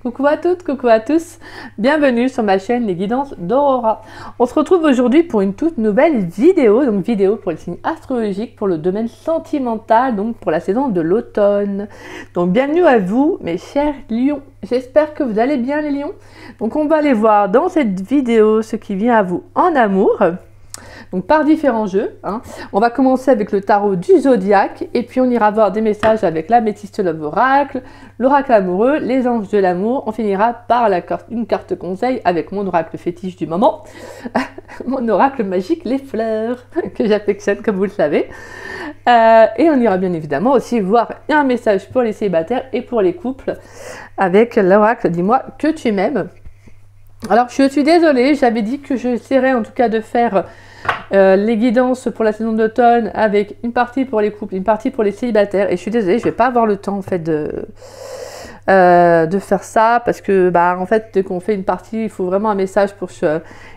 Coucou à toutes, coucou à tous, bienvenue sur ma chaîne Les Guidances d'Aurora. On se retrouve aujourd'hui pour une toute nouvelle vidéo, donc vidéo pour les signes astrologiques, pour le domaine sentimental, donc pour la saison de l'automne. Donc bienvenue à vous mes chers lions, j'espère que vous allez bien les lions. Donc on va aller voir dans cette vidéo ce qui vient à vous en amour. Donc par différents jeux, hein. On va commencer avec le tarot du zodiaque et puis on ira voir des messages avec l'améthyste love oracle, l'oracle amoureux, les anges de l'amour. On finira par une carte conseil avec mon oracle fétiche du moment, mon oracle magique les fleurs, que j'affectionne comme vous le savez. Et on ira bien évidemment aussi voir un message pour les célibataires et pour les couples avec l'oracle dis-moi que tu m'aimes. Alors je suis désolée, j'avais dit que j'essaierais en tout cas de faire les guidances pour la saison d'automne avec une partie pour les couples, une partie pour les célibataires, et je suis désolée, je vais pas avoir le temps en fait de faire ça parce que en fait dès qu'on fait une partie il faut vraiment un message pour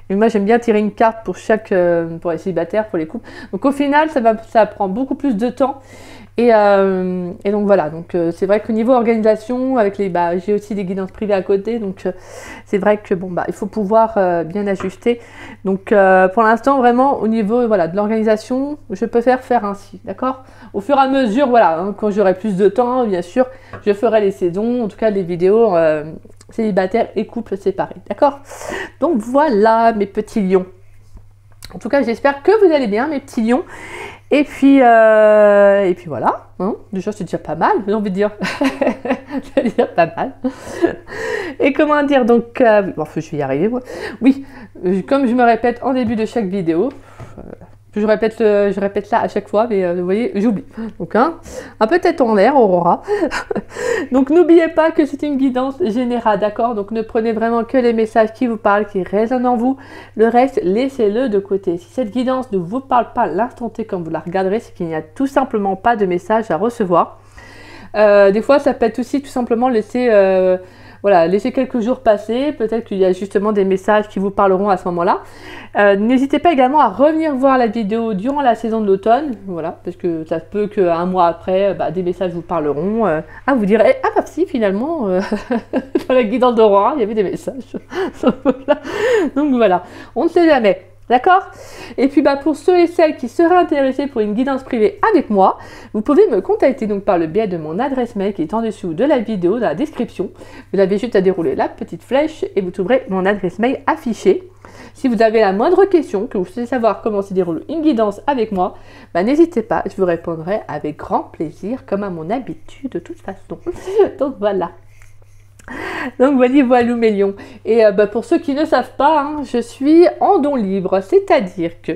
et moi j'aime bien tirer une carte pour pour les célibataires, pour les couples, donc au final ça prend beaucoup plus de temps. Et donc voilà, donc c'est vrai qu'au niveau organisation, avec j'ai aussi des guidances privées à côté, donc c'est vrai que il faut pouvoir bien ajuster. Donc pour l'instant vraiment au niveau de l'organisation, je préfère faire ainsi, d'accord. Au fur et à mesure, quand j'aurai plus de temps, bien sûr, je ferai les saisons, en tout cas les vidéos célibataires et couples séparés, d'accord. Donc voilà mes petits lions. En tout cas j'espère que vous allez bien mes petits lions. Et puis voilà, hein. Déjà c'est déjà pas mal, j'ai envie de dire. C'est déjà pas mal. Et comment dire, donc, je vais y arriver moi. Oui, comme je me répète en début de chaque vidéo, je répète ça à chaque fois, mais vous voyez, j'oublie. Donc, un peu tête en l'air, Aurora. Donc, n'oubliez pas que c'est une guidance générale, d'accord? Donc, ne prenez vraiment que les messages qui vous parlent, qui résonnent en vous. Le reste, laissez-le de côté. Si cette guidance ne vous parle pas à l'instant T quand vous la regarderez, c'est qu'il n'y a tout simplement pas de message à recevoir. Des fois, ça peut être aussi tout simplement laisser quelques jours passer. Peut-être qu'il y a justement des messages qui vous parleront à ce moment-là. N'hésitez pas également à revenir voir la vidéo durant la saison de l'automne, parce que ça se peut qu'un mois après, des messages vous parleront. Vous direz, ah bah si, finalement, dans la guidance d'Aurora, il y avait des messages. Donc voilà, on ne sait jamais. D'accord? Et puis pour ceux et celles qui seraient intéressés pour une guidance privée avec moi, vous pouvez me contacter donc par le biais de mon adresse mail qui est en dessous de la vidéo, dans la description. Vous avez juste à dérouler la petite flèche et vous trouverez mon adresse mail affichée. Si vous avez la moindre question, que vous souhaitez savoir comment se déroule une guidance avec moi, n'hésitez pas, je vous répondrai avec grand plaisir, comme à mon habitude de toute façon. Donc voilà. Donc voilà mes lions. Et pour ceux qui ne savent pas, je suis en don libre, c'est-à-dire que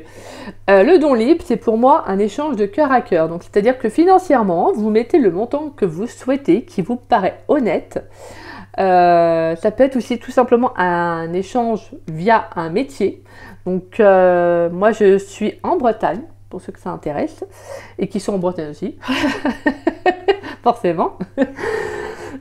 le don libre, c'est pour moi un échange de cœur à cœur. Donc c'est-à-dire que financièrement, vous mettez le montant que vous souhaitez, qui vous paraît honnête. Ça peut être aussi tout simplement un échange via un métier. Donc moi je suis en Bretagne, pour ceux que ça intéresse, et qui sont en Bretagne aussi, forcément.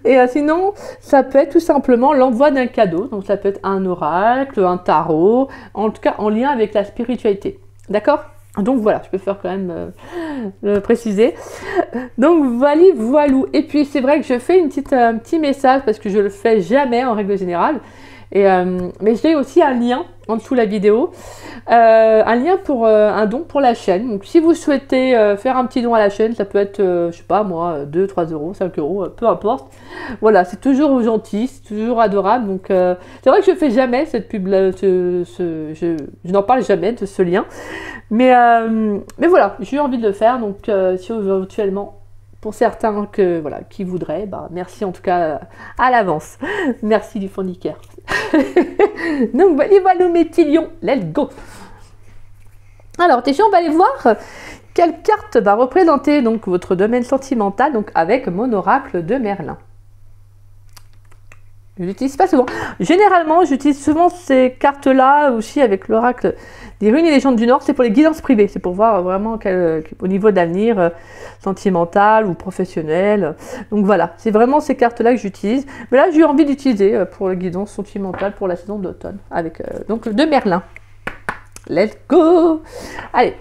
Et sinon, ça peut être tout simplement l'envoi d'un cadeau. Donc ça peut être un oracle, un tarot, en tout cas en lien avec la spiritualité. D'accord? Donc voilà, je peux faire quand même le préciser. Donc voilou. Et puis c'est vrai que je fais un petit message parce que je le fais jamais en règle générale. Mais j'ai aussi un lien en dessous de la vidéo, un lien pour un don pour la chaîne. Donc si vous souhaitez faire un petit don à la chaîne, ça peut être, je sais pas moi, 2, 3 euros, 5 euros, peu importe. Voilà, c'est toujours gentil, c'est toujours adorable. Donc c'est vrai que je fais jamais cette pub, je n'en parle jamais de ce lien. Mais voilà, j'ai eu envie de le faire. Donc si éventuellement, pour certains qui voudraient, merci en tout cas à l'avance. Merci du fond du cœur. Donc voilà mes petits lions, let's go. Alors déjà on va aller voir quelle carte va représenter donc votre domaine sentimental, donc avec mon oracle de Merlin. Je l'utilise pas souvent. Généralement, j'utilise souvent ces cartes-là aussi avec l'oracle des runes et légendes du Nord. C'est pour les guidances privées. C'est pour voir vraiment au niveau d'avenir sentimental ou professionnel. Donc voilà, c'est vraiment ces cartes-là que j'utilise. Mais là, j'ai eu envie d'utiliser pour les guidances sentimentales pour la saison d'automne avec donc de Merlin. Let's go! Allez,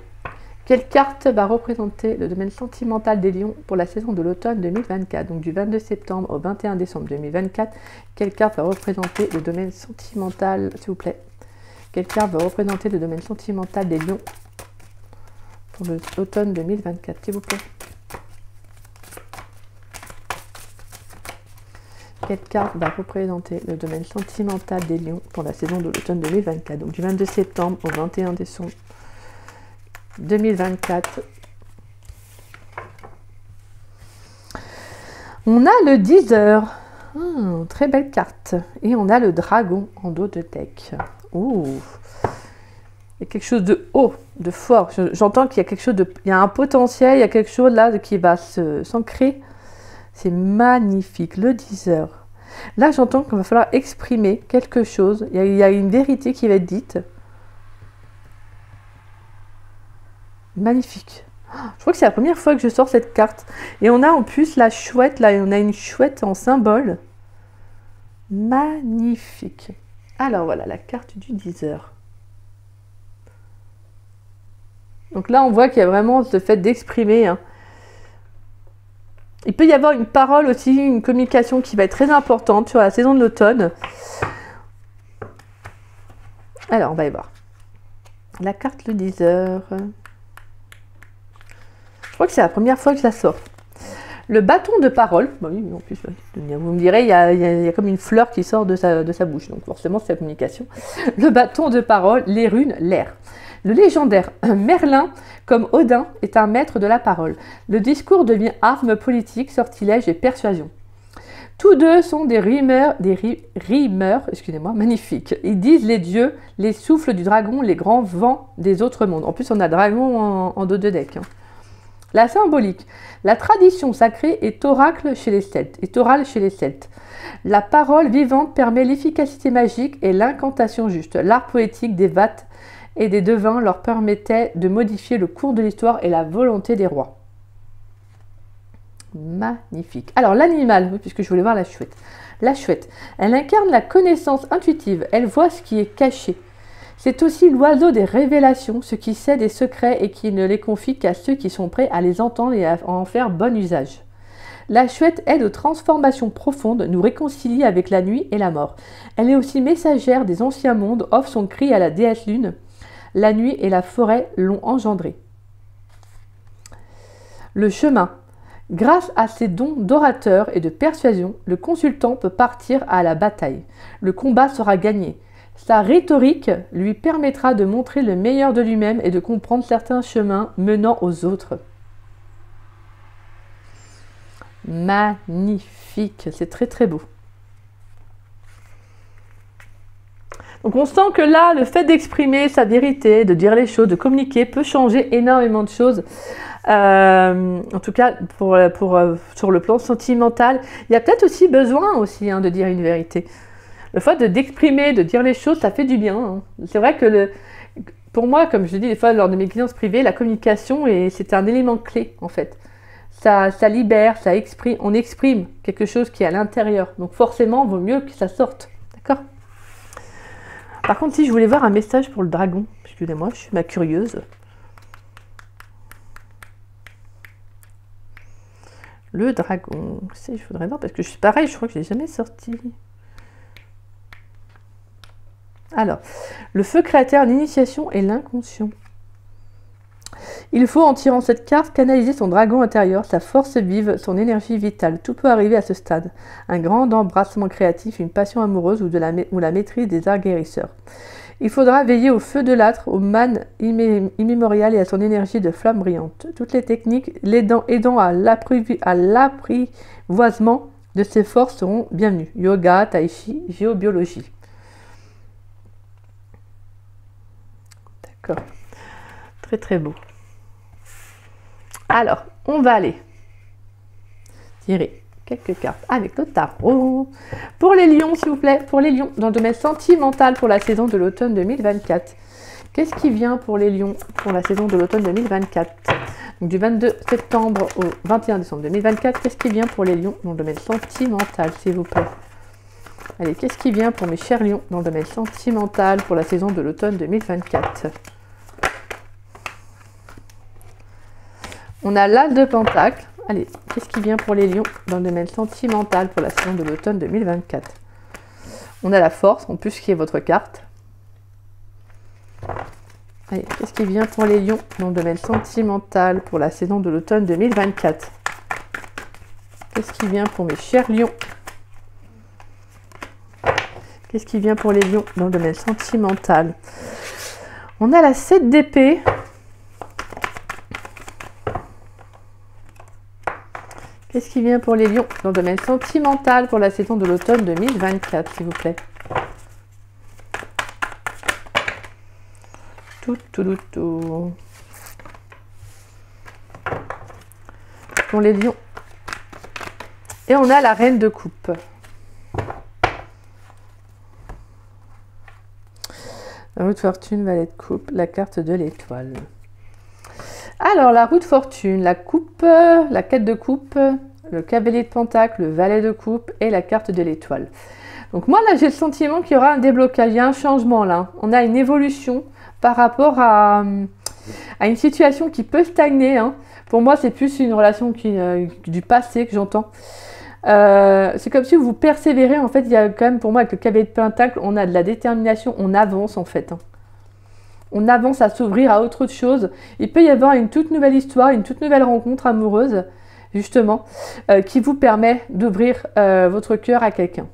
Quelle carte va représenter le domaine sentimental des lions pour la saison de l'automne 2024? Donc du 22 septembre au 21 décembre 2024. Quelle carte va représenter le domaine sentimental, s'il vous plaît? Quelle carte va représenter le domaine sentimental des lions pour l'automne 2024, s'il vous plaît? Quelle carte va représenter le domaine sentimental des lions pour la saison de l'automne 2024? Donc du 22 septembre au 21 décembre 2024. On a le 10 heures. Très belle carte. Et on a le dragon en dos de deck. Ouh. Il y a quelque chose de haut, de fort. J'entends qu'il y a quelque chose de... Il y a un potentiel, il y a quelque chose là qui va s'ancrer. C'est magnifique. Le 10 heures. Là, j'entends qu'il va falloir exprimer quelque chose. Il y a une vérité qui va être dite. Magnifique. Je crois que c'est la première fois que je sors cette carte. Et on a en plus la chouette, là, on a une chouette en symbole. Magnifique. Alors voilà, la carte du 10 heures. Donc là, on voit qu'il y a vraiment ce fait d'exprimer. Hein. Il peut y avoir une parole aussi, une communication qui va être très importante sur la saison de l'automne. Alors, on va y voir. La carte le 10 heures. Je crois que c'est la première fois que je la sors. Le bâton de parole. Bah oui, en plus, vous me direz, il y a comme une fleur qui sort de sa bouche. Donc forcément, c'est la communication. Le bâton de parole, les runes, l'air. Le légendaire Merlin, comme Odin, est un maître de la parole. Le discours devient arme politique, sortilège et persuasion. Tous deux sont des rimeurs, excusez-moi, magnifiques. Ils disent les dieux, les souffles du dragon, les grands vents des autres mondes. En plus, on a dragon en dos de deck. Hein. La symbolique. La tradition sacrée est oracle chez les Celtes. La parole vivante permet l'efficacité magique et l'incantation juste. L'art poétique des vates et des devins leur permettait de modifier le cours de l'histoire et la volonté des rois. Magnifique. Alors l'animal, puisque je voulais voir la chouette. La chouette, elle incarne la connaissance intuitive. Elle voit ce qui est caché. C'est aussi l'oiseau des révélations, ce qui sait des secrets et qui ne les confie qu'à ceux qui sont prêts à les entendre et à en faire bon usage. La chouette aide aux transformations profondes, nous réconcilie avec la nuit et la mort. Elle est aussi messagère des anciens mondes, offre son cri à la déesse lune. La nuit et la forêt l'ont engendré. Le chemin. Grâce à ses dons d'orateur et de persuasion, le consultant peut partir à la bataille. Le combat sera gagné. Sa rhétorique lui permettra de montrer le meilleur de lui-même et de comprendre certains chemins menant aux autres. Magnifique, c'est très très beau. Donc on sent que là, le fait d'exprimer sa vérité, de dire les choses, de communiquer, peut changer énormément de choses. En tout cas, sur le plan sentimental, il y a peut-être aussi besoin de dire une vérité. Le fait d'exprimer, de dire les choses, ça fait du bien. Hein. C'est vrai que pour moi, comme je dis des fois lors de mes guidances privées, la communication, c'est un élément clé en fait. Ça libère, on exprime quelque chose qui est à l'intérieur. Donc forcément, il vaut mieux que ça sorte. D'accord ? Par contre, si je voulais voir un message pour le dragon, excusez-moi, je suis ma curieuse. Le dragon, je voudrais voir parce que je suis pareil, je crois que je ne l'ai jamais sorti. Alors, le feu créateur, l'initiation et l'inconscient. Il faut, en tirant cette carte, canaliser son dragon intérieur, sa force vive, son énergie vitale. Tout peut arriver à ce stade. Un grand embrassement créatif, une passion amoureuse ou la maîtrise des arts guérisseurs. Il faudra veiller au feu de l'âtre, au man immémorial et à son énergie de flamme brillante. Toutes les techniques aidant à l'apprivoisement de ses forces seront bienvenues. Yoga, tai chi, géobiologie. D'accord. Très très beau. Alors, on va aller tirer quelques cartes avec le tarot. Pour les lions, s'il vous plaît, pour les lions, dans le domaine sentimental pour la saison de l'automne 2024. Qu'est-ce qui vient pour les lions pour la saison de l'automne 2024? Donc, du 22 septembre au 21 décembre 2024, qu'est-ce qui vient pour les lions dans le domaine sentimental, s'il vous plaît? Allez, qu'est-ce qui vient pour mes chers lions dans le domaine sentimental pour la saison de l'automne 2024? On a l'As de Pentacle. Allez, qu'est-ce qui vient pour les lions dans le domaine sentimental pour la saison de l'automne 2024? On a la Force, en plus qui est votre carte. Allez, qu'est-ce qui vient pour les lions dans le domaine sentimental pour la saison de l'automne 2024? Qu'est-ce qui vient pour mes chers lions? Qu'est-ce qui vient pour les lions dans le domaine sentimental? On a la 7 d'épée. Qu'est-ce qui vient pour les lions dans le domaine sentimental pour la saison de l'automne 2024, s'il vous plaît? Tout. Pour les lions. Et on a la reine de coupe. La roue de fortune, valet de coupe, la carte de l'étoile. Alors, la roue de fortune, la coupe, la 4 de coupe, le cavalier de pentacle, le valet de coupe et la carte de l'étoile. Donc moi, là, j'ai le sentiment qu'il y aura un déblocage, il y a un changement là. On a une évolution par rapport à une situation qui peut stagner. Hein. Pour moi, c'est plus une relation du passé que j'entends. C'est comme si vous persévérez. En fait, il y a quand même, pour moi, avec le cavalier de pentacle, on a de la détermination, on avance en fait. Hein. On avance à s'ouvrir à autre chose. Il peut y avoir une toute nouvelle histoire, une toute nouvelle rencontre amoureuse, justement, qui vous permet d'ouvrir votre cœur à quelqu'un.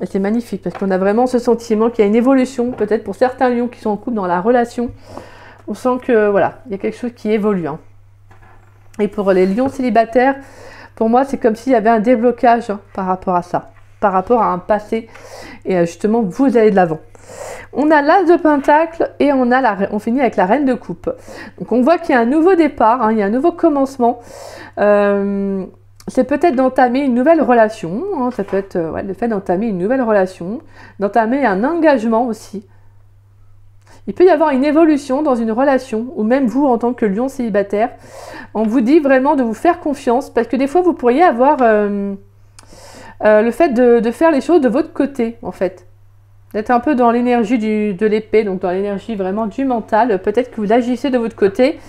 Et c'est magnifique, parce qu'on a vraiment ce sentiment qu'il y a une évolution, peut-être pour certains lions qui sont en couple dans la relation. On sent que, voilà, il y a quelque chose qui évolue. Hein. Et pour les lions célibataires, pour moi, c'est comme s'il y avait un déblocage hein, par rapport à ça, par rapport à un passé. Et justement, vous allez de l'avant. On a l'As de Pentacle et on finit avec la Reine de Coupe. Donc on voit qu'il y a un nouveau départ, hein, il y a un nouveau commencement. C'est peut-être d'entamer une nouvelle relation, hein, ça peut être le fait d'entamer une nouvelle relation, d'entamer un engagement aussi. Il peut y avoir une évolution dans une relation, ou même vous en tant que lion célibataire, on vous dit vraiment de vous faire confiance, parce que des fois vous pourriez avoir le fait de faire les choses de votre côté en fait. D'être un peu dans l'énergie de l'épée, donc dans l'énergie vraiment du mental. Peut-être que vous agissez de votre côté.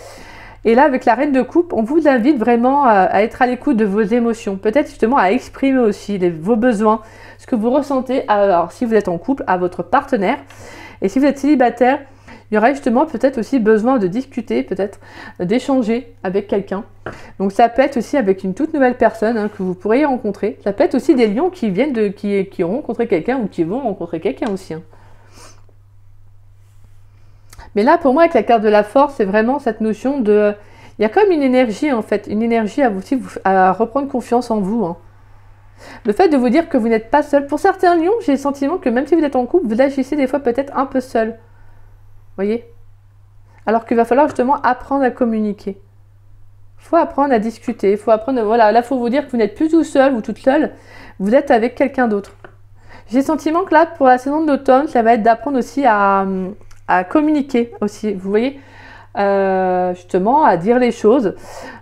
Et là, avec la Reine de Coupe, on vous invite vraiment à être à l'écoute de vos émotions. Peut-être justement à exprimer aussi vos besoins, ce que vous ressentez. Alors, si vous êtes en couple, à votre partenaire. Et si vous êtes célibataire, il y aura justement peut-être aussi besoin de discuter, peut-être d'échanger avec quelqu'un. Donc ça peut être aussi avec une toute nouvelle personne hein, que vous pourriez rencontrer. Ça peut être aussi des lions qui viennent qui ont rencontré quelqu'un ou qui vont rencontrer quelqu'un aussi. Hein. Mais là, pour moi, avec la carte de la Force, c'est vraiment cette notion de... Il y a comme une énergie, en fait, une énergie à reprendre confiance en vous. Hein. Le fait de vous dire que vous n'êtes pas seul. Pour certains lions, j'ai le sentiment que même si vous êtes en couple, vous agissez des fois peut-être un peu seul. Voyez? Alors qu'il va falloir justement apprendre à communiquer. Il faut apprendre à discuter. Il faut apprendre... Voilà, là, il faut vous dire que vous n'êtes plus tout seul ou toute seule. Vous êtes avec quelqu'un d'autre. J'ai le sentiment que là, pour la saison de l'automne, ça va être d'apprendre aussi à communiquer aussi. Vous voyez? Justement, à dire les choses.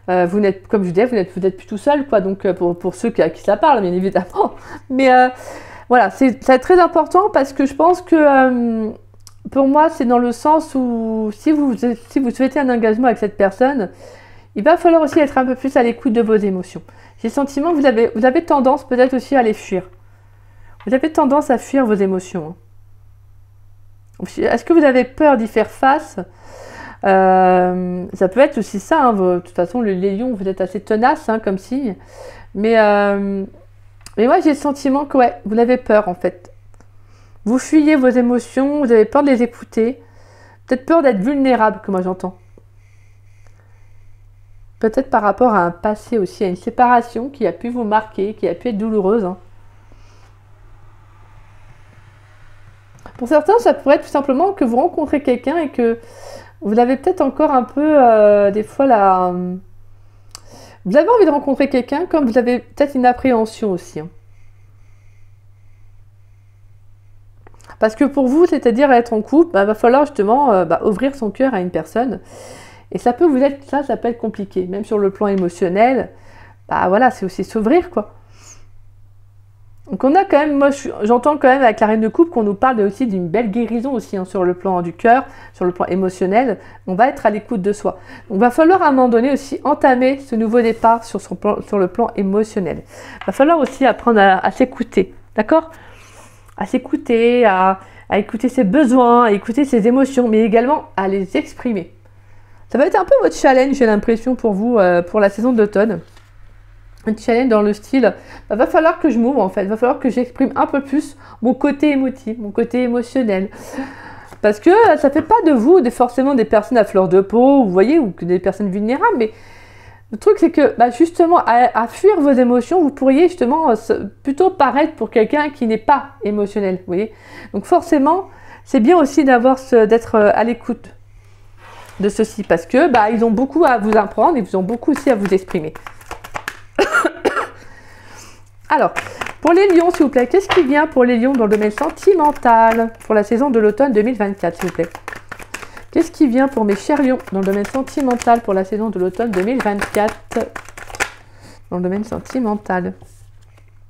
Vous n'êtes, comme je disais, vous n'êtes plus tout seul, quoi. Donc, pour ceux à qui ça parle, bien évidemment. Mais voilà, c'est très important parce que je pense que... pour moi, c'est dans le sens où si vous souhaitez un engagement avec cette personne, il va falloir aussi être un peu plus à l'écoute de vos émotions. J'ai le sentiment que vous avez tendance peut-être aussi à les fuir. Vous avez tendance à fuir vos émotions. Est-ce que vous avez peur d'y faire face? Ça peut être aussi ça. Hein, de toute façon, les lions, vous êtes assez tenaces hein, comme signe. Mais moi, j'ai le sentiment que ouais, vous avez peur en fait. Vous fuyez vos émotions, vous avez peur de les écouter. Peut-être peur d'être vulnérable, que moi j'entends. Peut-être par rapport à un passé aussi, à une séparation qui a pu vous marquer, qui a pu être douloureuse. Hein. Pour certains, ça pourrait être tout simplement que vous rencontrez quelqu'un et que vous avez peut-être encore un peu, des fois, vous avez envie de rencontrer quelqu'un comme vous avez peut-être une appréhension aussi. Hein. Parce que pour vous, c'est-à-dire être en couple, il va falloir justement ouvrir son cœur à une personne. Et ça peut ça peut être compliqué. Même sur le plan émotionnel, voilà, c'est aussi s'ouvrir, quoi. Donc on a quand même, moi j'entends quand même avec la reine de coupe qu'on nous parle aussi d'une belle guérison aussi hein, sur le plan du cœur, sur le plan émotionnel. On va être à l'écoute de soi. Donc il va falloir à un moment donné aussi entamer ce nouveau départ sur le plan émotionnel. Il va falloir aussi apprendre à s'écouter, d'accord? À s'écouter, à écouter ses besoins, à écouter ses émotions, mais également à les exprimer. Ça va être un peu votre challenge, j'ai l'impression, pour vous, pour la saison d'automne. Un challenge dans le style, va falloir que je m'ouvre en fait, va falloir que j'exprime un peu plus mon côté émotif, mon côté émotionnel. Parce que ça fait pas de vous forcément des personnes à fleur de peau, vous voyez, ou que des personnes vulnérables, mais le truc c'est que justement, à fuir vos émotions, vous pourriez justement plutôt paraître pour quelqu'un qui n'est pas émotionnel, vous voyez. Donc forcément, c'est bien aussi d'être à l'écoute de ceci, parce que ils ont beaucoup à vous apprendre et ils ont beaucoup aussi à vous exprimer. Alors, pour les lions, s'il vous plaît, qu'est-ce qui vient pour les lions dans le domaine sentimental pour la saison de l'automne 2024, s'il vous plaît? Qu'est-ce qui vient pour mes chers lions dans le domaine sentimental pour la saison de l'automne 2024? Dans le domaine sentimental.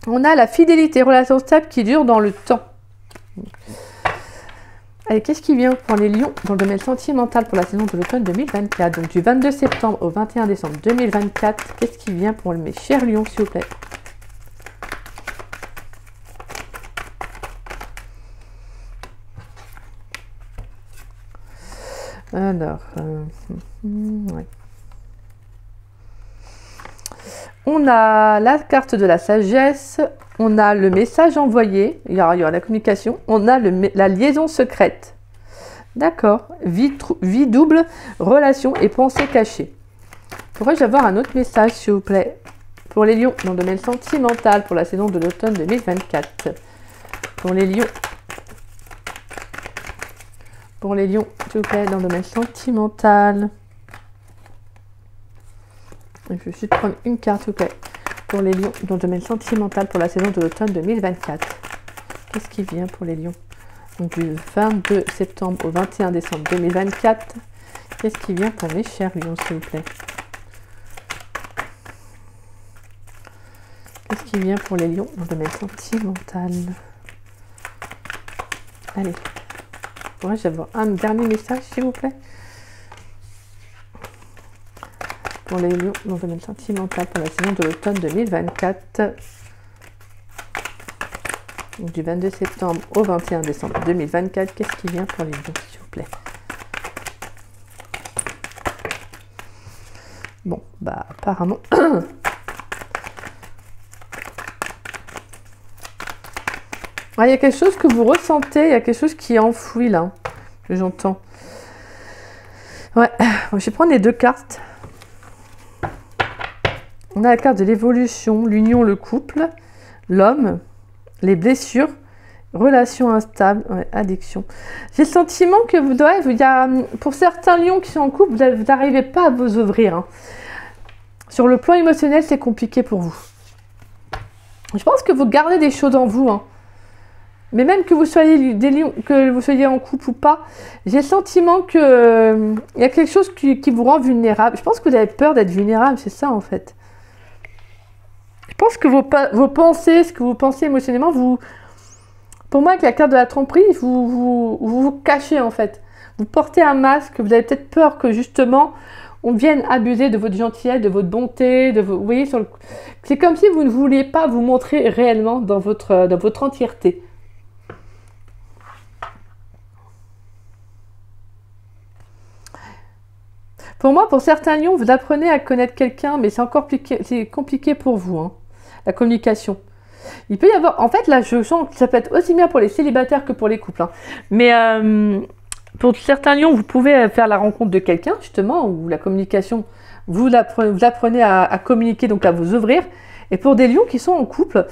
On a la fidélité, relation stable qui dure dans le temps. Allez, qu'est-ce qui vient pour les lions dans le domaine sentimental pour la saison de l'automne 2024? Donc du 22 septembre au 21 décembre 2024, qu'est-ce qui vient pour mes chers lions, s'il vous plaît? Alors, ouais. On a la carte de la sagesse, on a le message envoyé, il y aura la communication, on a la liaison secrète. D'accord, vie double, relation et pensée cachée. Pourrais-je avoir un autre message, s'il vous plaît, pour les lions dans le domaine sentimental pour la saison de l'automne 2024? Pour les lions. Pour les lions, s'il vous plaît, dans le domaine sentimental. Je vais juste prendre une carte, s'il vous plaît. Pour les lions, dans le domaine sentimental pour la saison de l'automne 2024. Qu'est-ce qui vient pour les lions? Donc du 22 septembre au 21 décembre 2024. Qu'est-ce qui vient pour mes chers lions, s'il vous plaît? Qu'est-ce qui vient pour les lions dans le domaine sentimental? Allez. Pourrais-je avoir un dernier message, s'il vous plaît? Pour les lions dans le domaine sentimental pour la saison de l'automne 2024. Donc, du 22 septembre au 21 décembre 2024. Qu'est-ce qui vient pour les lions, s'il vous plaît? Bon, apparemment... Il y a quelque chose que vous ressentez, il y a quelque chose qui est enfoui là, que j'entends. Ouais, je vais prendre les deux cartes. On a la carte de l'évolution, l'union, le couple, l'homme, les blessures, relations instables, ouais, addiction. J'ai le sentiment que pour certains lions qui sont en couple, vous n'arrivez pas à vous ouvrir. Hein. Sur le plan émotionnel, c'est compliqué pour vous. Je pense que vous gardez des choses en vous. Hein. Mais même que vous soyez des lions, que vous soyez en couple ou pas, j'ai le sentiment que il y a quelque chose qui vous rend vulnérable. Je pense que vous avez peur d'être vulnérable, c'est ça en fait. Je pense que vos pensées, ce que vous pensez émotionnellement, pour moi avec la carte de la tromperie, vous cachez en fait. Vous portez un masque, vous avez peut-être peur que justement on vienne abuser de votre gentillesse, de votre bonté, vous voyez, c'est comme si vous ne vouliez pas vous montrer réellement dans votre entièreté. Pour moi, pour certains lions, vous apprenez à connaître quelqu'un, mais c'est compliqué pour vous, hein, la communication. Il peut y avoir, en fait, là, je sens que ça peut être aussi bien pour les célibataires que pour les couples. Hein. Mais pour certains lions, vous pouvez faire la rencontre de quelqu'un, justement, où la communication, vous apprenez à communiquer, donc à vous ouvrir. Et pour des lions qui sont en couple,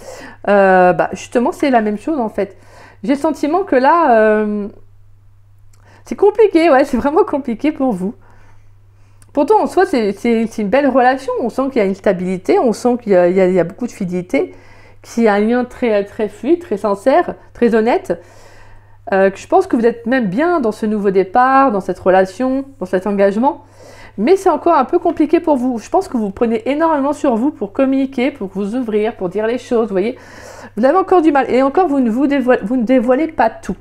justement, c'est la même chose, en fait. J'ai le sentiment que là, c'est compliqué, ouais, c'est vraiment compliqué pour vous. Pourtant, en soi, c'est une belle relation. On sent qu'il y a une stabilité, on sent qu'il y a beaucoup de fidélité, qu'il y a un lien très, très fluide, très sincère, très honnête. Que je pense que vous êtes même bien dans ce nouveau départ, dans cette relation, dans cet engagement. mais c'est encore un peu compliqué pour vous. Je pense que vous prenez énormément sur vous pour communiquer, pour vous ouvrir, pour dire les choses, vous voyez. Vous avez encore du mal, et encore vous ne dévoilez pas tout.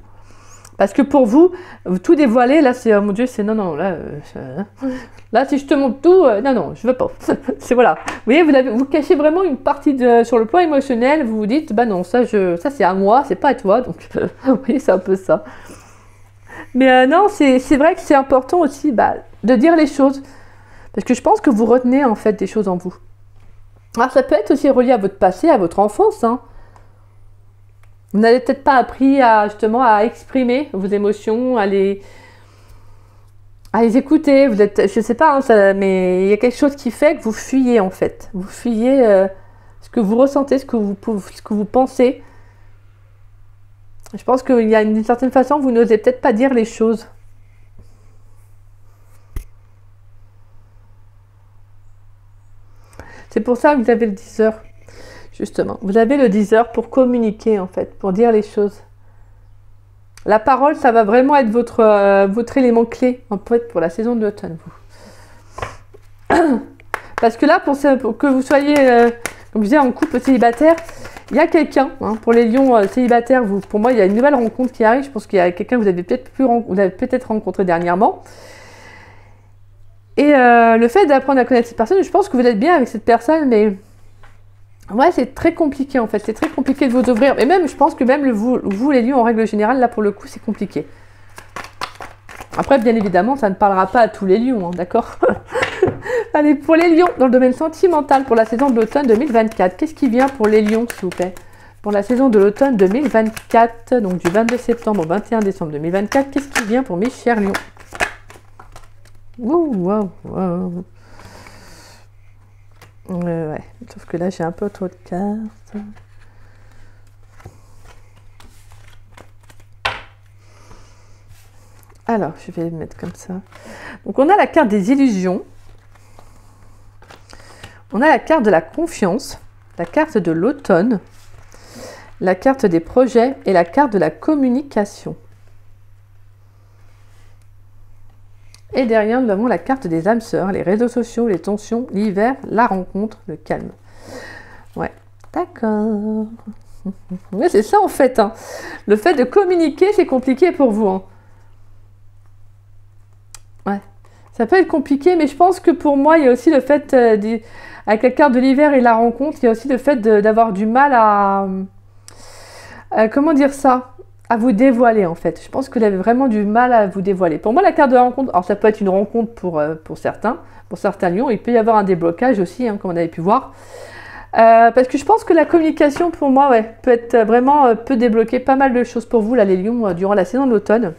Parce que pour vous, tout dévoiler, là c'est, oh mon Dieu, c'est non, là si je te montre tout, non, je veux pas. C'est voilà. Vous voyez, vous cachez vraiment une partie sur le plan émotionnel, vous vous dites, bah non, ça c'est à moi, c'est pas à toi, donc vous voyez, c'est un peu ça. Mais non, c'est vrai que c'est important aussi de dire les choses. Parce que je pense que vous retenez en fait des choses en vous. Alors ça peut être aussi relié à votre passé, à votre enfance, hein. Vous n'avez peut-être pas appris justement à exprimer vos émotions, à les écouter. Vous êtes, je sais pas, hein, mais il y a quelque chose qui fait que vous fuyez en fait. Vous fuyez ce que vous ressentez, ce que vous pensez. Je pense qu'il y a une certaine façon, vous n'osez peut-être pas dire les choses. C'est pour ça que vous avez le 10 heures. Justement, vous avez le 10 heures pour communiquer en fait, pour dire les choses. La parole, ça va vraiment être votre élément clé en fait pour la saison de l'automne. Parce que là, pour que vous soyez, comme je disais, en couple célibataire, il y a quelqu'un, hein, pour les lions célibataires, pour moi, il y a une nouvelle rencontre qui arrive. Je pense qu'il y a quelqu'un que vous avez peut-être rencontré dernièrement. Et le fait d'apprendre à connaître cette personne, je pense que vous êtes bien avec cette personne, mais ouais, c'est très compliqué en fait. C'est très compliqué de vous ouvrir. Et même, je pense que même vous, les lions, en règle générale, là pour le coup, c'est compliqué. Après, bien évidemment, ça ne parlera pas à tous les lions, hein, d'accord. Allez, pour les lions, dans le domaine sentimental, pour la saison de l'automne 2024, qu'est-ce qui vient pour les lions, s'il vous plaît? Pour la saison de l'automne 2024, donc du 22 septembre au 21 décembre 2024, qu'est-ce qui vient pour mes chers lions? Wow. Ouais, sauf que là j'ai un peu trop de cartes. Alors, je vais le mettre comme ça. Donc on a la carte des illusions. On a la carte de la confiance, la carte de l'automne, la carte des projets et la carte de la communication. Et derrière, nous avons la carte des âmes sœurs, les réseaux sociaux, les tensions, l'hiver, la rencontre, le calme. Ouais, d'accord. Oui, c'est ça en fait. Hein. Le fait de communiquer, c'est compliqué pour vous. Hein. Ouais, ça peut être compliqué, mais je pense que pour moi, il y a aussi le fait, avec la carte de l'hiver et la rencontre, il y a aussi le fait d'avoir du mal à comment dire ça? À vous dévoiler en fait. Je pense que vous avez vraiment du mal à vous dévoiler. Pour moi, la carte de la rencontre, alors ça peut être une rencontre pour certains lions, il peut y avoir un déblocage aussi, hein, comme on avait pu voir. Parce que je pense que la communication pour moi, ouais, peut débloquer pas mal de choses pour vous, là, les lions, durant la saison de l'automne.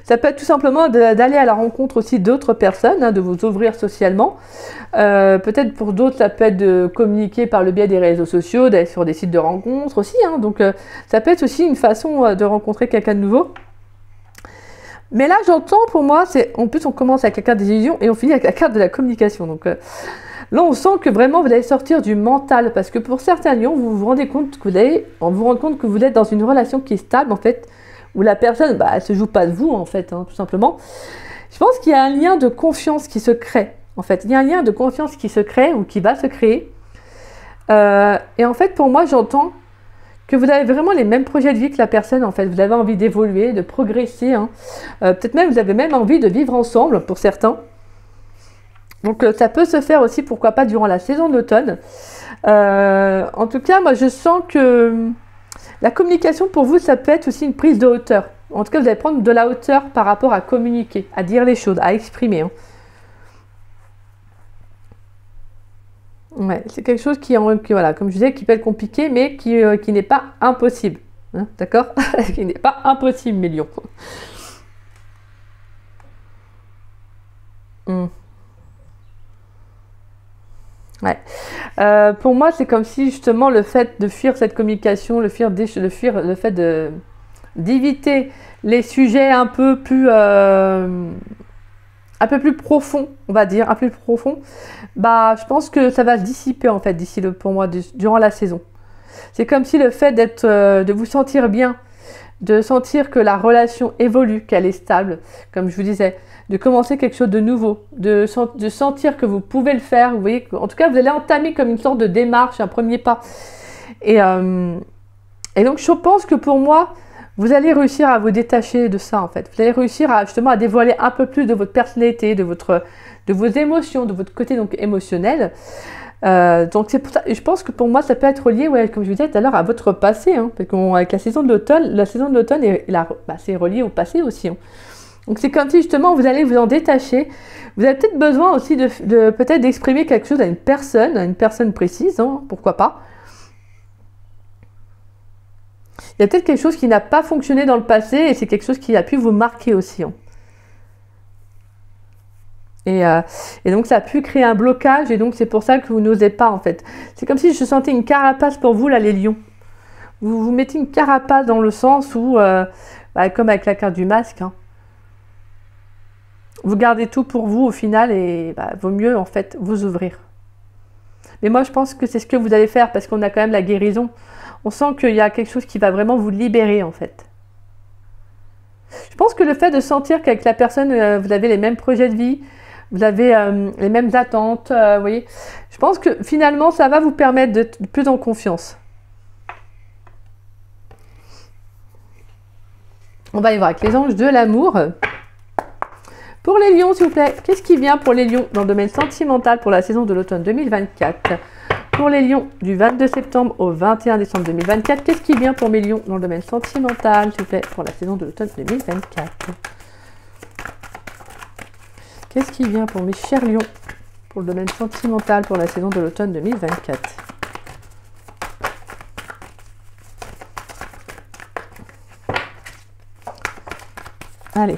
Ça peut être tout simplement d'aller à la rencontre aussi d'autres personnes, hein, de vous ouvrir socialement. Peut-être pour d'autres, ça peut être de communiquer par le biais des réseaux sociaux, d'aller sur des sites de rencontres aussi. Hein, donc ça peut être aussi une façon de rencontrer quelqu'un de nouveau. Mais là, j'entends pour moi, en plus on commence avec la carte des illusions et on finit avec la carte de la communication. Donc là, on sent que vraiment vous allez sortir du mental. Parce que pour certains lions, vous vous rendez compte que vous êtes dans une relation qui est stable en fait, où la personne, elle se joue pas de vous en fait, hein, tout simplement. Je pense qu'il y a un lien de confiance qui se crée, en fait. Il y a un lien de confiance qui se crée ou qui va se créer. Et en fait, pour moi, j'entends que vous avez vraiment les mêmes projets de vie que la personne, en fait. Vous avez envie d'évoluer, de progresser. Hein. Peut-être même, vous avez même envie de vivre ensemble, pour certains. Donc, ça peut se faire aussi, pourquoi pas, durant la saison d'automne. En tout cas, moi, je sens que la communication, pour vous, ça peut être aussi une prise de hauteur. En tout cas, vous allez prendre de la hauteur par rapport à communiquer, à dire les choses, à exprimer. Hein. Ouais, c'est quelque chose qui, voilà, comme je disais, qui peut être compliqué, mais qui n'est pas impossible. Hein, d'accord? Qui n'est pas impossible, mes lions. Ouais. Pour moi, c'est comme si justement le fait de fuir cette communication, le fait d'éviter les sujets un peu plus profonds, on va dire, un peu plus profonds, je pense que ça va se dissiper en fait pour moi durant la saison. C'est comme si le fait de vous sentir bien de sentir que la relation évolue, qu'elle est stable, comme je vous disais, de commencer quelque chose de nouveau, de sentir que vous pouvez le faire. Vous voyez, en tout cas, vous allez entamer comme une sorte de démarche, un premier pas. Et donc, je pense que pour moi, vous allez réussir à vous détacher de ça, en fait. Vous allez réussir à, justement, à dévoiler un peu plus de votre personnalité, de vos émotions, de votre côté donc émotionnel. Donc c'est pour ça, je pense que pour moi ça peut être lié, ouais, comme je vous disais tout à l'heure, à votre passé, hein, parce qu'avec la saison de l'automne, c'est relié au passé aussi. Hein. Donc c'est comme si justement vous allez vous en détacher. Vous avez peut-être besoin aussi de peut-être d'exprimer quelque chose à une personne précise, hein, pourquoi pas. Il y a peut-être quelque chose qui n'a pas fonctionné dans le passé et c'est quelque chose qui a pu vous marquer aussi. Hein. Et donc ça a pu créer un blocage et donc c'est pour ça que vous n'osez pas en fait. C'est comme si je sentais une carapace pour vous là les lions. Vous vous mettez une carapace dans le sens où, comme avec la carte du masque, hein, vous gardez tout pour vous au final et vaut mieux en fait vous ouvrir. Mais moi je pense que c'est ce que vous allez faire parce qu'on a quand même la guérison. On sent qu'il y a quelque chose qui va vraiment vous libérer en fait. Je pense que le fait de sentir qu'avec la personne vous avez les mêmes projets de vie, vous avez les mêmes attentes, vous voyez. Je pense que finalement, ça va vous permettre d'être plus en confiance. On va y voir avec les anges de l'amour. Pour les lions, s'il vous plaît, qu'est-ce qui vient pour les lions dans le domaine sentimental pour la saison de l'automne 2024 ? Pour les lions du 22 septembre au 21 décembre 2024, qu'est-ce qui vient pour mes lions dans le domaine sentimental, s'il vous plaît, pour la saison de l'automne 2024 ? Qu'est-ce qui vient pour mes chers lions pour le domaine sentimental pour la saison de l'automne 2024 ? Allez.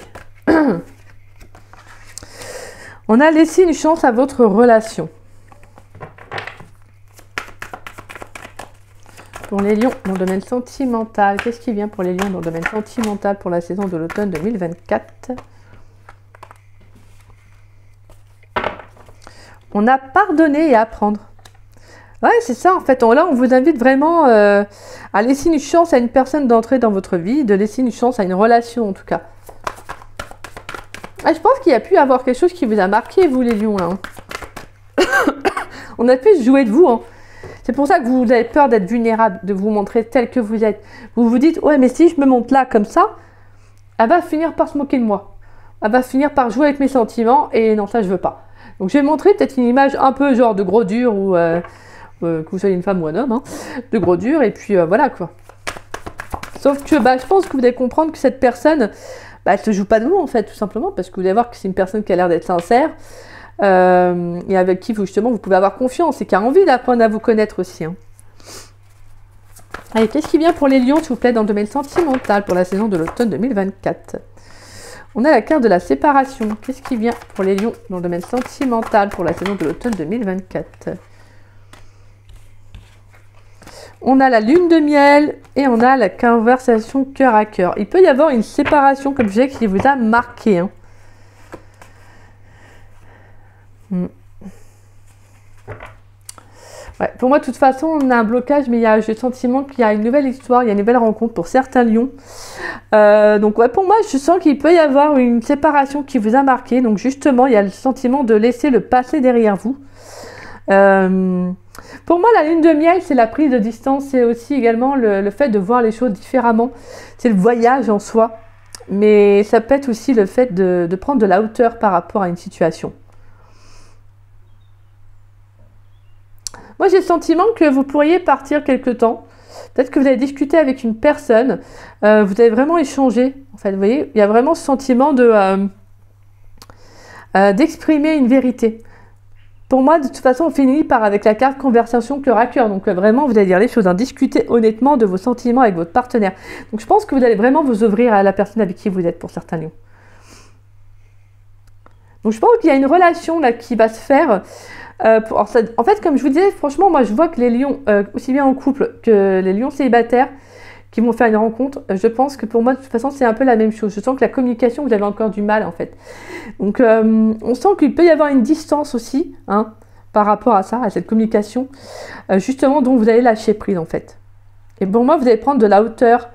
On a laissé une chance à votre relation. Pour les lions dans le domaine sentimental, qu'est-ce qui vient pour les lions dans le domaine sentimental pour la saison de l'automne 2024 ? On a pardonné et apprendre. Ouais, c'est ça en fait. Là, on vous invite vraiment à laisser une chance à une personne d'entrer dans votre vie, de laisser une chance à une relation en tout cas. Je pense qu'il y a pu avoir quelque chose qui vous a marqué, vous les lions, là. On a pu se jouer de vous. Hein. C'est pour ça que vous avez peur d'être vulnérable, de vous montrer tel que vous êtes. Vous vous dites, ouais, mais si je me montre là comme ça, elle va finir par se moquer de moi. Elle va finir par jouer avec mes sentiments et non, ça, je veux pas. Donc, je vais montrer peut-être une image un peu genre de gros dur ou que vous soyez une femme ou un homme, hein, de gros dur et puis voilà quoi. Sauf que je pense que vous allez comprendre que cette personne, elle se joue pas de vous en fait, tout simplement, parce que vous allez voir que c'est une personne qui a l'air d'être sincère et avec qui justement vous pouvez avoir confiance et qui a envie d'apprendre à vous connaître aussi. Hein. Allez, qu'est-ce qui vient pour les lions, s'il vous plaît, dans le domaine sentimental pour la saison de l'automne 2024 ? On a la carte de la séparation. Qu'est-ce qui vient pour les lions dans le domaine sentimental pour la saison de l'automne 2024 ? On a la lune de miel et on a la conversation cœur à cœur. Il peut y avoir une séparation, comme je disais, qui vous a marqué. Hein. Ouais, pour moi, de toute façon, on a un blocage, mais j'ai le sentiment qu'il y a une nouvelle histoire, il y a une nouvelle rencontre pour certains lions. Donc, ouais, pour moi, je sens qu'il peut y avoir une séparation qui vous a marqué. Donc, justement, il y a le sentiment de laisser le passé derrière vous. Pour moi, la lune de miel, c'est la prise de distance, c'est aussi également le fait de voir les choses différemment. C'est le voyage en soi, mais ça peut être aussi le fait de prendre de la hauteur par rapport à une situation. Moi, j'ai le sentiment que vous pourriez partir quelque temps. Peut-être que vous allez discuter avec une personne, vous allez vraiment échanger. En fait, vous voyez, il y a vraiment ce sentiment d'exprimer une vérité. Pour moi, de toute façon, on finit par avec la carte conversation cœur à cœur. Donc vraiment, vous allez dire les choses, hein, discuter honnêtement de vos sentiments avec votre partenaire. Donc je pense que vous allez vraiment vous ouvrir à la personne avec qui vous êtes pour certains lions. Donc je pense qu'il y a une relation là qui va se faire. En fait, comme je vous disais, franchement, moi je vois que les lions, aussi bien en couple que les lions célibataires, qui vont faire une rencontre, je pense que pour moi, de toute façon, c'est un peu la même chose. Je sens que la communication, vous avez encore du mal, en fait. Donc, on sent qu'il peut y avoir une distance aussi, hein, par rapport à ça, à cette communication, justement, dont vous allez lâcher prise, en fait. Et pour moi, vous allez prendre de la hauteur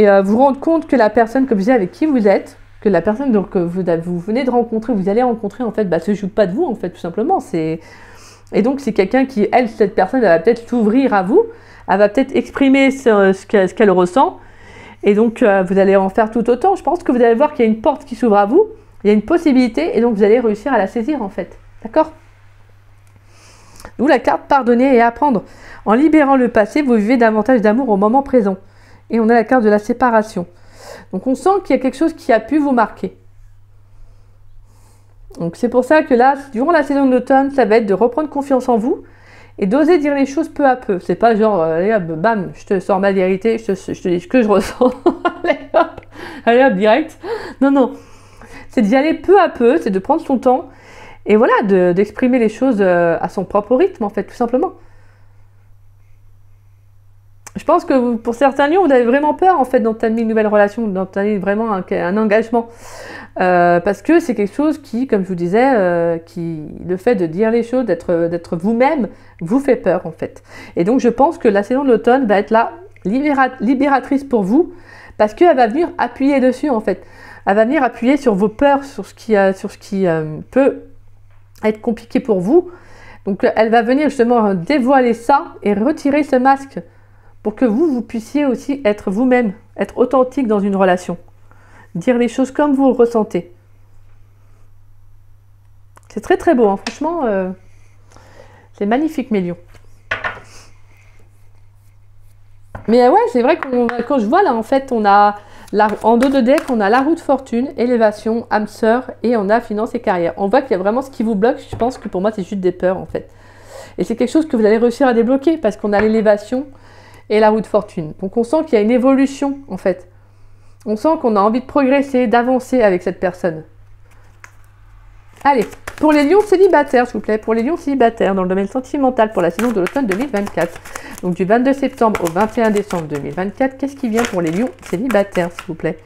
et vous rendre compte que la personne, comme je disais, avec qui vous êtes, que la personne donc, que vous venez de rencontrer, vous allez rencontrer, en fait, bah, se joue pas de vous, en fait, tout simplement. Et donc, c'est quelqu'un qui, elle, cette personne, elle va peut-être s'ouvrir à vous, elle va peut-être exprimer ce qu'elle ressent, et donc, vous allez en faire tout autant. Je pense que vous allez voir qu'il y a une porte qui s'ouvre à vous, il y a une possibilité, et donc, vous allez réussir à la saisir, en fait. D'accord ? D'où la carte pardonner et apprendre. En libérant le passé, vous vivez davantage d'amour au moment présent. Et on a la carte de la séparation. Donc on sent qu'il y a quelque chose qui a pu vous marquer. Donc c'est pour ça que là, durant la saison d'automne, ça va être de reprendre confiance en vous et d'oser dire les choses peu à peu. C'est pas genre, allez hop, bam, je te sors ma vérité, je te dis ce que je ressens. allez hop, direct. Non, non. C'est d'y aller peu à peu, c'est de prendre son temps. Et voilà, d'exprimer les choses à son propre rythme, en fait, tout simplement. Je pense que pour certains lions, vous avez vraiment peur, en fait, d'entamer une nouvelle relation, d'entamer vraiment un engagement. Parce que c'est quelque chose qui, comme je vous disais, le fait de dire les choses, d'être vous-même, vous fait peur, en fait. Et donc, je pense que la saison de l'automne va être là, libératrice pour vous, parce qu'elle va venir appuyer dessus, en fait. Elle va venir appuyer sur vos peurs, sur ce qui peut être compliqué pour vous. Donc elle va venir justement dévoiler ça et retirer ce masque pour que vous puissiez aussi être vous-même, être authentique dans une relation. Dire les choses comme vous ressentez. C'est très très beau, hein. Franchement, c'est magnifique mes lions. Mais ouais, c'est vrai que quand je vois là, en fait, on a en dos de deck, on a la roue de fortune, élévation, âme sœur, et on a finance et carrière. On voit qu'il y a vraiment ce qui vous bloque. Je pense que pour moi, c'est juste des peurs, en fait. Et c'est quelque chose que vous allez réussir à débloquer, parce qu'on a l'élévation et la roue de fortune. Donc on sent qu'il y a une évolution, en fait. On sent qu'on a envie de progresser, d'avancer avec cette personne. Allez, pour les lions célibataires, s'il vous plaît, pour les lions célibataires dans le domaine sentimental pour la saison de l'automne 2024, donc du 22 septembre au 21 décembre 2024, qu'est-ce qui vient pour les lions célibataires, s'il vous plaît?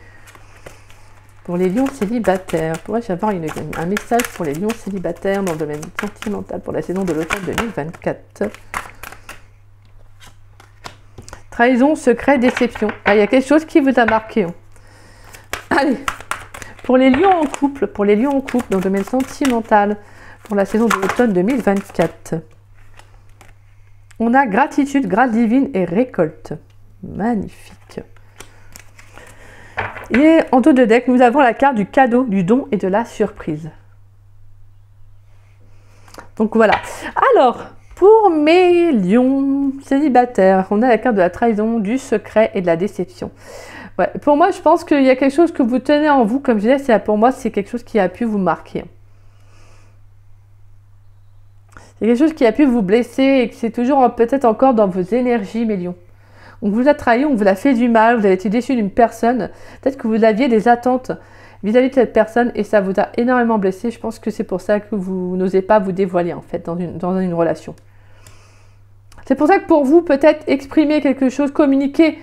Pour les lions célibataires, pourrais-je avoir un message pour les lions célibataires dans le domaine sentimental pour la saison de l'automne 2024? Trahison, secret, déception. Ah, il y a quelque chose qui vous a marqué. Hein. Allez, pour les lions en couple, dans le domaine sentimental, pour la saison de l'automne 2024, on a gratitude, grâce divine et récolte. Magnifique. Et en dos de deck, nous avons la carte du cadeau, du don et de la surprise. Donc voilà. Alors, pour mes lions célibataires, on a la carte de la trahison, du secret et de la déception. Ouais, pour moi, je pense qu'il y a quelque chose que vous tenez en vous, comme je disais, pour moi, c'est quelque chose qui a pu vous marquer. C'est quelque chose qui a pu vous blesser et que c'est toujours peut-être encore dans vos énergies, mes lions. On vous a trahi, on vous a fait du mal, vous avez été déçu d'une personne. Peut-être que vous aviez des attentes vis-à-vis de cette personne et ça vous a énormément blessé. Je pense que c'est pour ça que vous n'osez pas vous dévoiler, en fait, dans une relation. C'est pour ça que pour vous, peut-être exprimer quelque chose, communiquer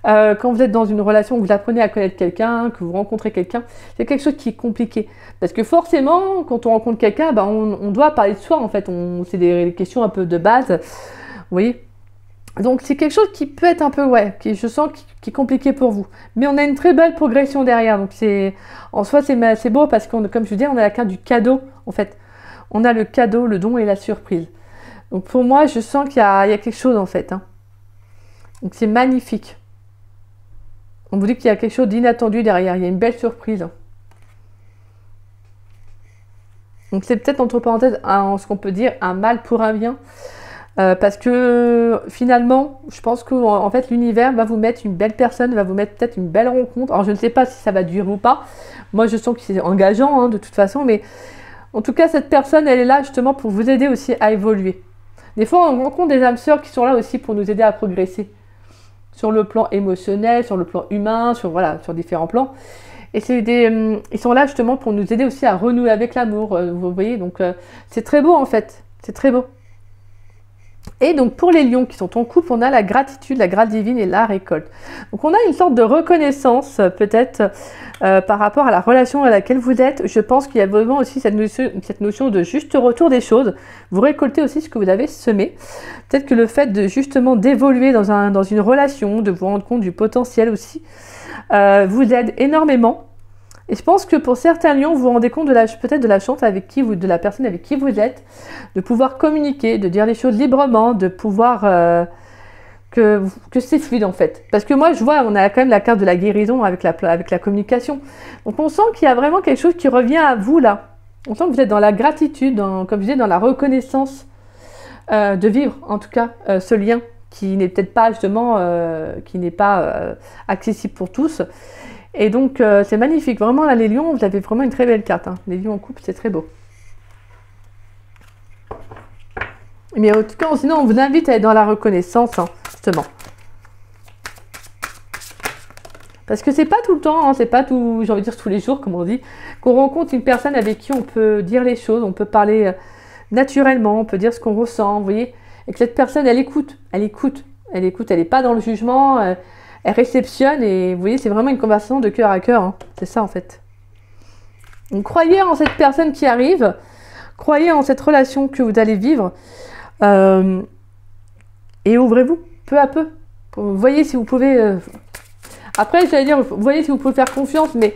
quand vous êtes dans une relation, que vous apprenez à connaître quelqu'un, que vous rencontrez quelqu'un, c'est quelque chose qui est compliqué. Parce que forcément, quand on rencontre quelqu'un, bah, on doit parler de soi, en fait. C'est des questions un peu de base. Vous voyez ? Donc, c'est quelque chose qui peut être un peu, je sens qui est compliqué pour vous. Mais on a une très belle progression derrière. Donc, en soi, c'est beau parce que, comme je vous dis, on a la carte du cadeau, en fait. On a le cadeau, le don et la surprise. Donc, pour moi, je sens qu'il y a quelque chose, en fait. Hein. Donc, c'est magnifique. On vous dit qu'il y a quelque chose d'inattendu derrière. Il y a une belle surprise. Donc, c'est peut-être, entre parenthèses, ce qu'on peut dire, un mal pour un bien. Parce que finalement, je pense qu'en fait, l'univers va vous mettre une belle personne, va vous mettre peut-être une belle rencontre. Alors, je ne sais pas si ça va durer ou pas. Moi, je sens que c'est engageant, hein, de toute façon. Mais en tout cas, cette personne, elle est là justement pour vous aider aussi à évoluer. Des fois, on rencontre des âmes sœurs qui sont là aussi pour nous aider à progresser. Sur le plan émotionnel, sur le plan humain, sur différents plans. Et ils sont là justement pour nous aider aussi à renouer avec l'amour. Vous voyez, donc c'est très beau en fait. C'est très beau. Et donc pour les lions qui sont en couple, on a la gratitude, la grâce divine et la récolte. Donc on a une sorte de reconnaissance peut-être par rapport à la relation à laquelle vous êtes. Je pense qu'il y a vraiment aussi cette notion de juste retour des choses. Vous récoltez aussi ce que vous avez semé. Peut-être que le fait de justement d'évoluer dans une relation, de vous rendre compte du potentiel aussi, vous aide énormément. Et je pense que pour certains lions, vous vous rendez compte peut-être de la chance avec qui de la personne avec qui vous êtes, de pouvoir communiquer, de dire les choses librement, de pouvoir que c'est fluide en fait. Parce que moi, je vois, on a quand même la carte de la guérison avec la communication. Donc on sent qu'il y a vraiment quelque chose qui revient à vous là. On sent que vous êtes dans la gratitude, comme je disais, dans la reconnaissance de vivre, en tout cas, ce lien qui n'est peut-être pas justement, qui n'est pas accessible pour tous. Et donc, c'est magnifique. Vraiment, là, les lions, vous avez vraiment une très belle carte. Hein. Les lions en couple, c'est très beau. Mais en tout cas, sinon, on vous invite à être dans la reconnaissance, hein, justement. Parce que c'est pas tout le temps, hein, c'est pas tout, j'ai envie de dire tous les jours, comme on dit, qu'on rencontre une personne avec qui on peut dire les choses, on peut parler naturellement, on peut dire ce qu'on ressent, vous voyez. Et que cette personne, elle écoute, elle n'est pas dans le jugement, elle réceptionne et vous voyez, c'est vraiment une conversation de cœur à cœur, hein. C'est ça en fait. Donc croyez en cette personne qui arrive, croyez en cette relation que vous allez vivre et ouvrez-vous peu à peu. Voyez si vous pouvez... Après, j'allais dire, voyez si vous pouvez faire confiance, mais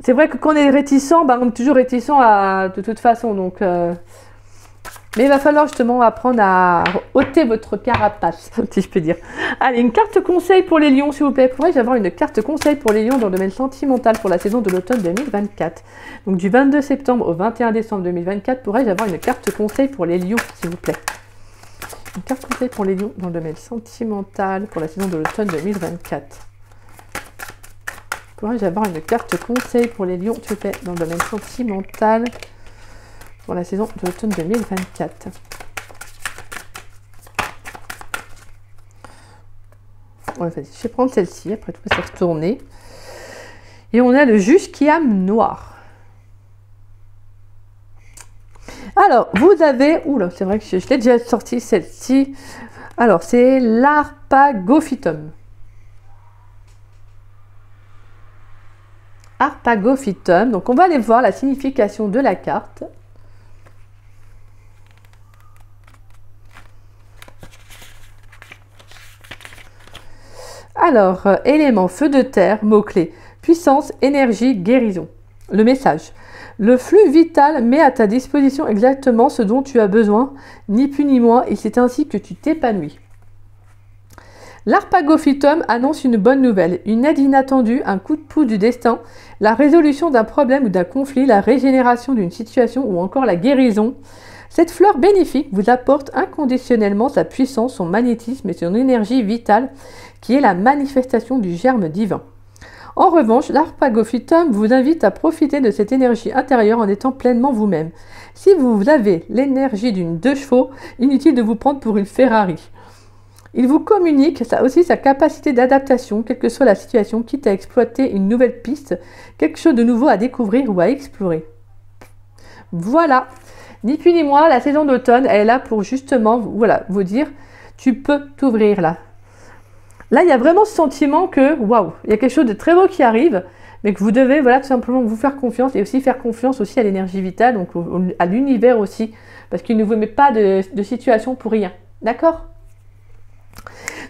c'est vrai que quand on est réticent, bah, on est toujours réticent de toute façon. Donc, mais il va falloir justement apprendre à ôter votre carapace, si je peux dire. Allez, une carte conseil pour les lions, s'il vous plaît. Pourrais-je avoir une carte conseil pour les lions dans le domaine sentimental pour la saison de l'automne 2024? Donc du 22 septembre au 21 décembre 2024, pourrais-je avoir une carte conseil pour les lions, s'il vous plaît? Une carte conseil pour les lions dans le domaine sentimental pour la saison de l'automne 2024. Pourrais-je avoir une carte conseil pour les lions, s'il vous plaît, dans le domaine sentimental pour la saison de l'automne 2024. Ouais, vas-y, je vais prendre celle-ci, après tout va se retourner. Et on a le juge qui âme noire. Alors, vous avez... Oula, c'est vrai que je l'ai déjà sorti celle-ci. Alors, c'est l'Harpagophytum. Harpagophytum. Donc, on va aller voir la signification de la carte. Alors, élément feu de terre, mot-clé, puissance, énergie, guérison. Le message. Le flux vital met à ta disposition exactement ce dont tu as besoin, ni plus ni moins, et c'est ainsi que tu t'épanouis. L'Harpagophytum annonce une bonne nouvelle, une aide inattendue, un coup de pouce du destin, la résolution d'un problème ou d'un conflit, la régénération d'une situation ou encore la guérison. Cette fleur bénéfique vous apporte inconditionnellement sa puissance, son magnétisme et son énergie vitale qui est la manifestation du germe divin. En revanche, l'Harpagophytum vous invite à profiter de cette énergie intérieure en étant pleinement vous-même. Si vous avez l'énergie d'une 2 chevaux, inutile de vous prendre pour une Ferrari. Il vous communique aussi sa capacité d'adaptation, quelle que soit la situation, quitte à exploiter une nouvelle piste, quelque chose de nouveau à découvrir ou à explorer. Voilà, ni plus ni moins, la saison d'automne, elle est là pour justement voilà, vous dire, tu peux t'ouvrir là. Là, il y a vraiment ce sentiment que, waouh, il y a quelque chose de très beau qui arrive, mais que vous devez voilà, tout simplement vous faire confiance et aussi faire confiance aussi à l'énergie vitale, donc à l'univers aussi, parce qu'il ne vous met pas de situation pour rien. D'accord ?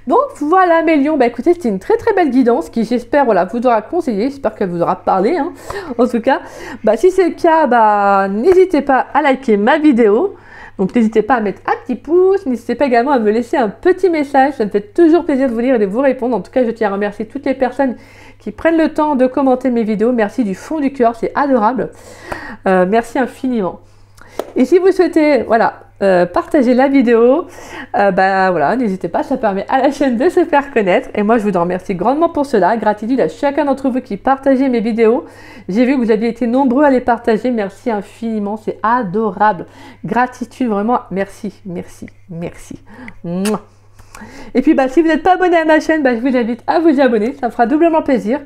Donc voilà mes lions, bah écoutez, c'était une très très belle guidance qui j'espère voilà, vous aura conseillé, j'espère qu'elle vous aura parlé hein. En tout cas, bah, si c'est le cas, bah, n'hésitez pas à liker ma vidéo, donc n'hésitez pas à mettre un petit pouce, n'hésitez pas également à me laisser un petit message, ça me fait toujours plaisir de vous lire et de vous répondre. En tout cas, je tiens à remercier toutes les personnes qui prennent le temps de commenter mes vidéos, merci du fond du cœur, c'est adorable, merci infiniment. Et si vous souhaitez, voilà, partager la vidéo, bah voilà, n'hésitez pas, ça permet à la chaîne de se faire connaître. Et moi, je vous en remercie grandement pour cela. Gratitude à chacun d'entre vous qui partagez mes vidéos. J'ai vu que vous aviez été nombreux à les partager. Merci infiniment, c'est adorable. Gratitude, vraiment, merci, merci, merci. Mouah. Et puis, bah, si vous n'êtes pas abonné à ma chaîne, bah, je vous invite à vous y abonner. Ça me fera doublement plaisir.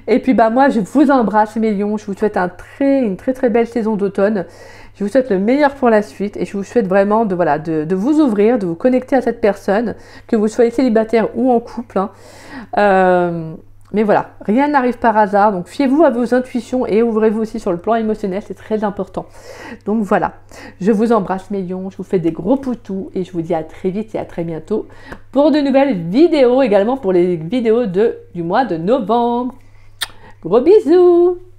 Et puis, bah, moi, je vous embrasse, mes lions. Je vous souhaite une très, très belle saison d'automne. Je vous souhaite le meilleur pour la suite et je vous souhaite vraiment de vous ouvrir, de vous connecter à cette personne, que vous soyez célibataire ou en couple. Hein. Mais voilà, rien n'arrive par hasard, donc fiez-vous à vos intuitions et ouvrez-vous aussi sur le plan émotionnel, c'est très important. Donc voilà, je vous embrasse mes lions, je vous fais des gros poutous et je vous dis à très vite et à très bientôt pour de nouvelles vidéos, également pour les vidéos du mois de novembre. Gros bisous!